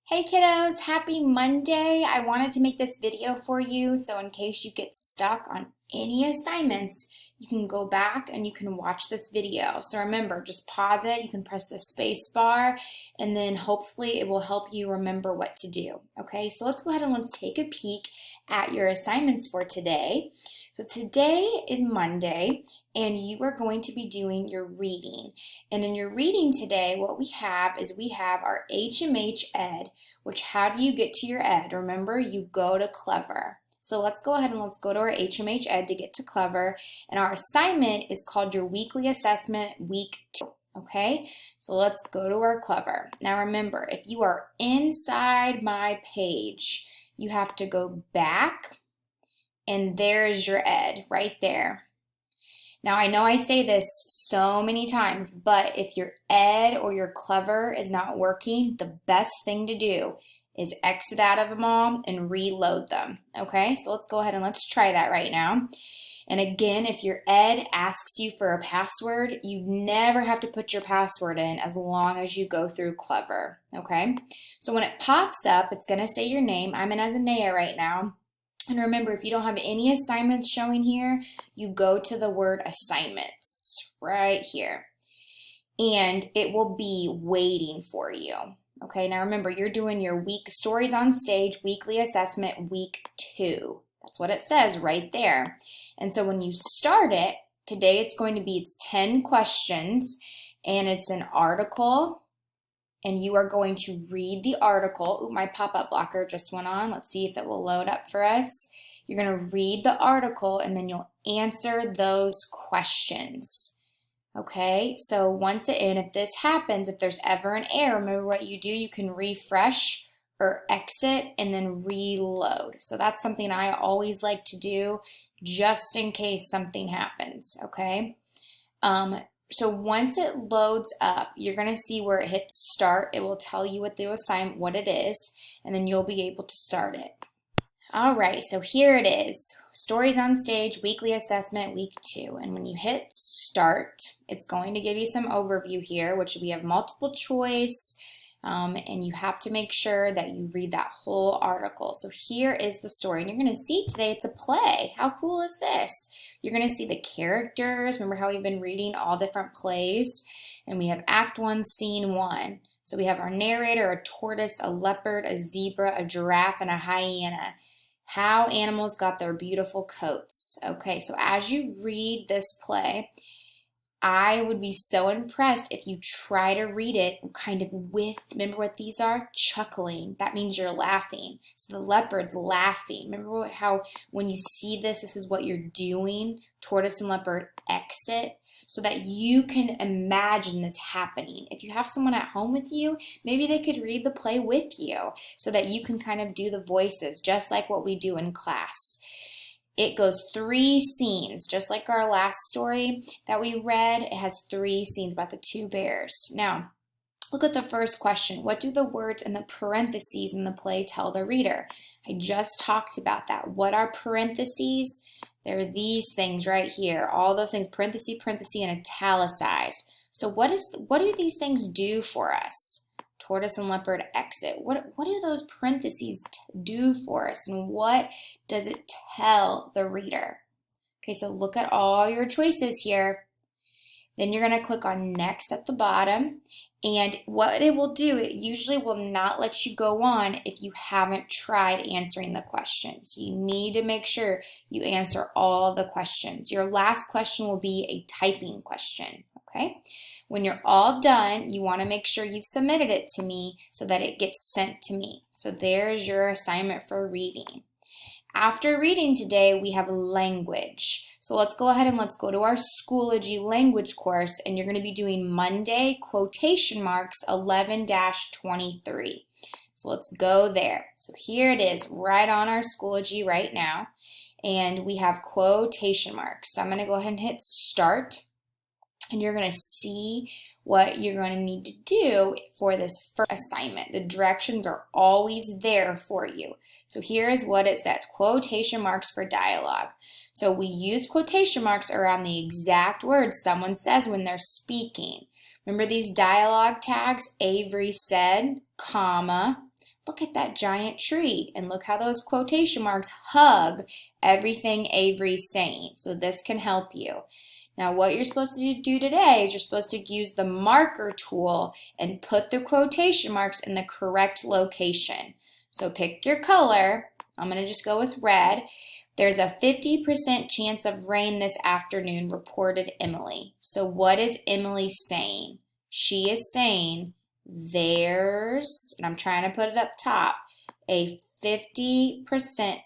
Hey kiddos, happy Monday. I wanted to make this video for you so in case you get stuck on any assignments, you can go back and you can watch this video. So remember, just pause it, you can press the space bar, and then hopefully it will help you remember what to do. Okay, so let's go ahead and let's take a peek at your assignments for today. So today is Monday, and you are going to be doing your reading. And in your reading today, what we have is we have our HMH Ed, which how do you get to your Ed? Remember, you go to Clever. So let's go ahead and let's go to our HMH Ed to get to Clever. And our assignment is called your weekly assessment week 2. Okay, so let's go to our Clever. Now remember, if you are inside my page, you have to go back, and there's your Ed right there. Now, I know I say this so many times, but if your Ed or your Clever is not working, the best thing to do is exit out of them all and reload them. Okay, so let's go ahead and let's try that right now. And again, if your Ed asks you for a password, you never have to put your password in as long as you go through Clever. Okay, so when it pops up, it's going to say your name. I'm in Azanea right now. And remember, if you don't have any assignments showing here, you go to the word assignments right here. And it will be waiting for you. Okay, now remember, you're doing your week Stories on Stage weekly assessment week 2. That's what it says right there. And so when you start it, today it's going to be, it's 10 questions, and it's an article. And you are going to read the article. Ooh, my pop-up blocker just went on. Let's see if it will load up for us. You're going to read the article and then you'll answer those questions. Okay, so once it in, if this happens, if there's ever an error, remember what you do, you can refresh or exit and then reload. So that's something I always like to do just in case something happens, okay? So once it loads up, you're going to see where it hits start. It will tell you what the assignment, what it is, and then you'll be able to start it. All right, so here it is. Stories on Stage, weekly assessment, week 2. And when you hit start, it's going to give you some overview here, which we have multiple choice, and you have to make sure that you read that whole article. So here is the story, and you're going to see today it's a play. How cool is this? You're going to see the characters. Remember how we've been reading all different plays? And we have Act 1, Scene 1. So we have our narrator, a tortoise, a leopard, a zebra, a giraffe, and a hyena. How animals got their beautiful coats. Okay, so as you read this play, I would be so impressed if you try to read it kind of with, remember what these are? Chuckling. That means you're laughing. So the leopard's laughing. Remember how when you see this, this is what you're doing? Tortoise and leopard exit. So that you can imagine this happening. If you have someone at home with you, maybe they could read the play with you so that you can kind of do the voices just like what we do in class. It goes 3 scenes, just like our last story that we read. It has 3 scenes about the 2 bears. Now, look at the first question. What do the words in the parentheses in the play tell the reader? I just talked about that. What are parentheses? They're these things right here. All those things, parenthesis, parenthesis, and italicized. So what do these things do for us? Tortoise and leopard exit. What do those parentheses do for us, and what does it tell the reader? Okay, so look at all your choices here. Then you're going to click on next at the bottom, and what it will do, it usually will not let you go on if you haven't tried answering the question. So you need to make sure you answer all the questions. Your last question will be a typing question, okay? When you're all done, you want to make sure you've submitted it to me so that it gets sent to me. So there's your assignment for reading. After reading today, we have language. So let's go ahead and let's go to our Schoology language course, and you're going to be doing Monday quotation marks 11-23. So let's go there. So here it is right on our Schoology right now, and we have quotation marks. So I'm going to go ahead and hit start. And you're going to see what you're going to need to do for this first assignment. The directions are always there for you. So here is what it says, quotation marks for dialogue. So we use quotation marks around the exact words someone says when they're speaking. Remember these dialogue tags? Avery said, comma, look at that giant tree and look how those quotation marks hug everything Avery's saying. So this can help you. Now what you're supposed to do today is you're supposed to use the marker tool and put the quotation marks in the correct location. So pick your color. I'm going to just go with red. There's a 50% chance of rain this afternoon, reported Emily. So what is Emily saying? She is saying there's, and I'm trying to put it up top, a 50%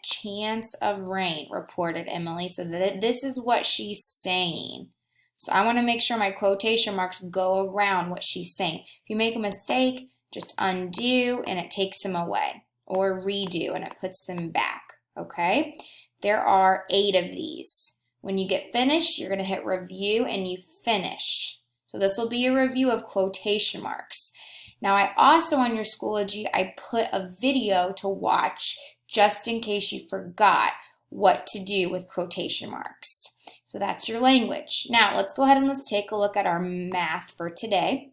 chance of rain, reported Emily. So this is what she's saying. So I want to make sure my quotation marks go around what she's saying. If you make a mistake, just undo and it takes them away, or redo and it puts them back, okay? There are 8 of these. When you get finished, you're going to hit review and you finish. So this will be a review of quotation marks. Now I also on your Schoology, I put a video to watch just in case you forgot what to do with quotation marks. So that's your language. Now let's go ahead and let's take a look at our math for today.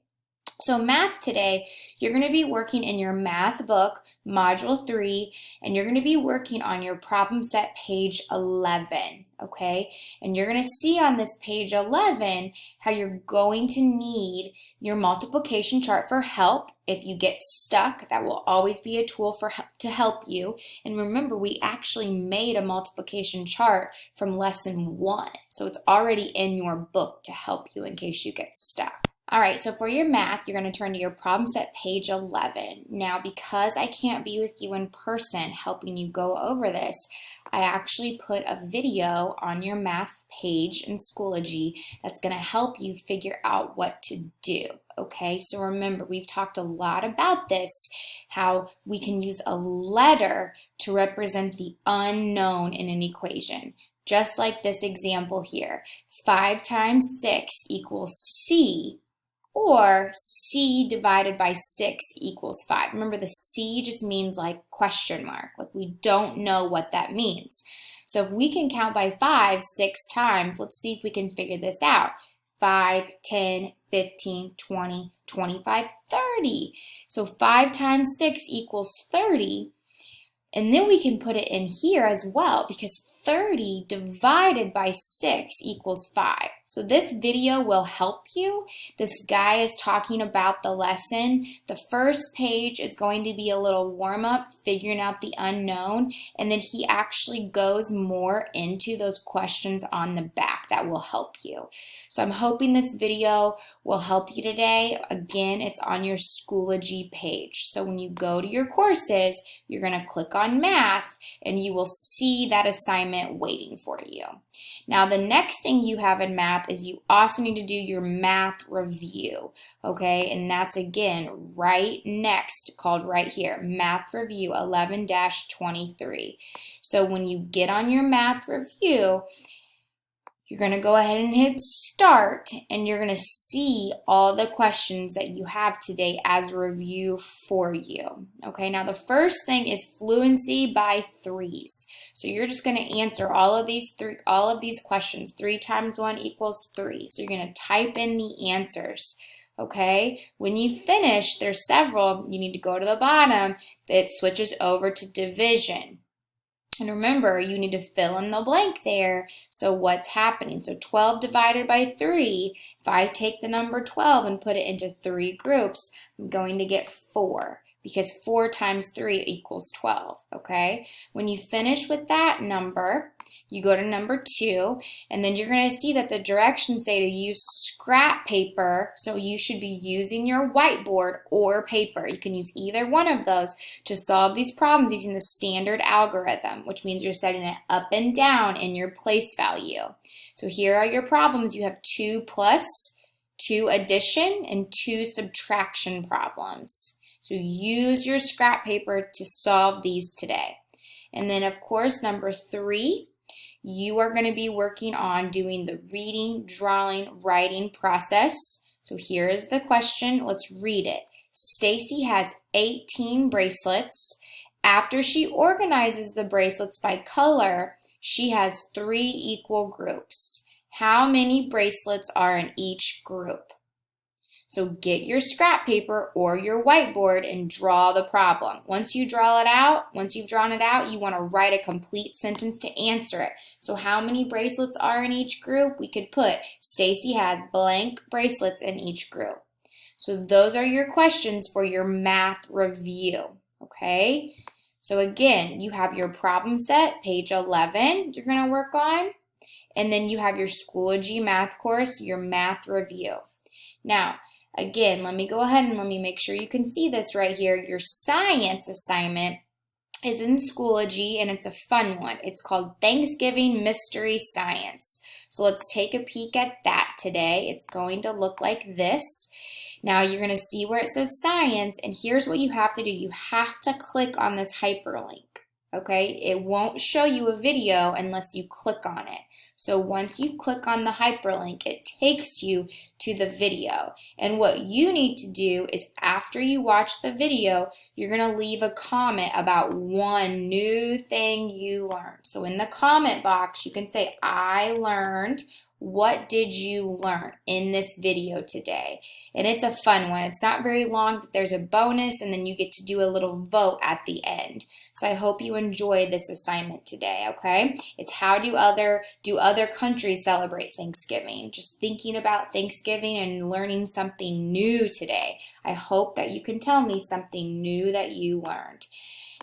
So math today, you're going to be working in your math book, Module 3, and you're going to be working on your problem set page 11, okay? And you're going to see on this page 11 how you're going to need your multiplication chart for help. If you get stuck, that will always be a tool to help you. And remember, we actually made a multiplication chart from lesson 1, so it's already in your book to help you in case you get stuck. All right, so for your math, you're going to turn to your problem set page 11. Now, because I can't be with you in person helping you go over this, I actually put a video on your math page in Schoology that's going to help you figure out what to do, okay? So remember, we've talked a lot about this, how we can use a letter to represent the unknown in an equation. Just like this example here, 5 times 6 equals C, or C divided by 6 equals 5. Remember, the C just means like question mark, like we don't know what that means. So if we can count by 5 6 times, let's see if we can figure this out. 5, 10, 15, 20, 25, 30. So 5 times 6 equals 30. And then we can put it in here as well because 30 divided by 6 equals 5. So this video will help you. This guy is talking about the lesson. The first page is going to be a little warm-up, figuring out the unknown, and then he actually goes more into those questions on the back that will help you. So I'm hoping this video will help you today. Again, it's on your Schoology page. So when you go to your courses, you're going to click on math and you will see that assignment waiting for you. Now the next thing you have in math is you also need to do your math review, okay? And that's again right next, called right here, math review 11-23. So when you get on your math review, you're going to go ahead and hit start and you're going to see all the questions that you have today as a review for you. Okay, now the first thing is fluency by threes. So you're just going to answer all of these questions. 3 times 1 equals 3. So you're going to type in the answers. Okay, when you finish, there's several. You need to go to the bottom. It switches over to division. And remember, you need to fill in the blank there. So what's happening? So 12 divided by 3, if I take the number 12 and put it into 3 groups, I'm going to get 4. Because 4 times 3 equals 12, okay? When you finish with that number, you go to number 2, and then you're going to see that the directions say to use scrap paper, so you should be using your whiteboard or paper. You can use either one of those to solve these problems using the standard algorithm, which means you're setting it up and down in your place value. So here are your problems. You have 2 plus, 2 addition, and 2 subtraction problems. So use your scrap paper to solve these today. And then of course, number 3, you are going to be working on doing the reading, drawing, writing process. So here is the question. Let's read it. Stacy has 18 bracelets. After she organizes the bracelets by color, she has 3 equal groups. How many bracelets are in each group? So get your scrap paper or your whiteboard and draw the problem. Once you've drawn it out, you want to write a complete sentence to answer it. So how many bracelets are in each group? We could put Stacy has blank bracelets in each group. So those are your questions for your math review, okay? So again, you have your problem set, page 11 you're going to work on, and then you have your Schoology math course, your math review. Now, again, let me go ahead and let me make sure you can see this right here. Your science assignment is in Schoology, and it's a fun one. It's called Thanksgiving Mystery Science. So let's take a peek at that today. It's going to look like this. Now you're going to see where it says science, and here's what you have to do. You have to click on this hyperlink, okay? It won't show you a video unless you click on it. So once you click on the hyperlink, it takes you to the video. And what you need to do is after you watch the video, you're going to leave a comment about one new thing you learned. So in the comment box, you can say, I learned. What did you learn in this video today? And it's a fun one. It's not very long, but there's a bonus, and then you get to do a little vote at the end. So I hope you enjoy this assignment today, okay? It's how do other countries celebrate Thanksgiving? Just thinking about Thanksgiving and learning something new today. I hope that you can tell me something new that you learned.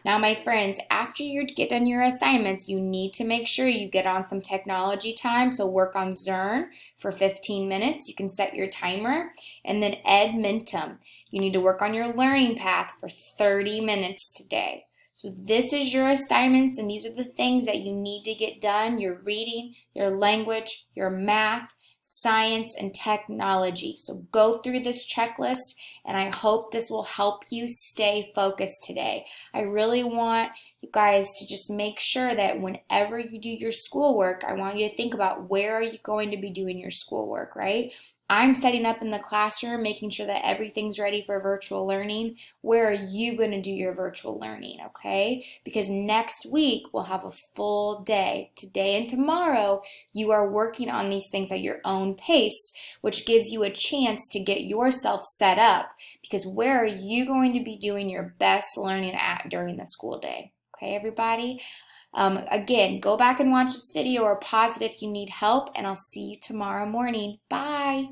Now, my friends, after you get done your assignments, you need to make sure you get on some technology time. So work on Zearn for 15 minutes. You can set your timer. And then Edmentum. You need to work on your learning path for 30 minutes today. So this is your assignments, and these are the things that you need to get done. Your reading, your language, your math, science, and technology. So go through this checklist, and I hope this will help you stay focused today. I really want you guys to just make sure that whenever you do your schoolwork, I want you to think about where are you going to be doing your schoolwork, right? I'm setting up in the classroom, making sure that everything's ready for virtual learning. Where are you going to do your virtual learning, okay? Because next week, we'll have a full day. Today and tomorrow, you are working on these things at your own pace, which gives you a chance to get yourself set up. Because where are you going to be doing your best learning at during the school day? Okay, everybody? Again, go back and watch this video or pause it if you need help, and I'll see you tomorrow morning. Bye.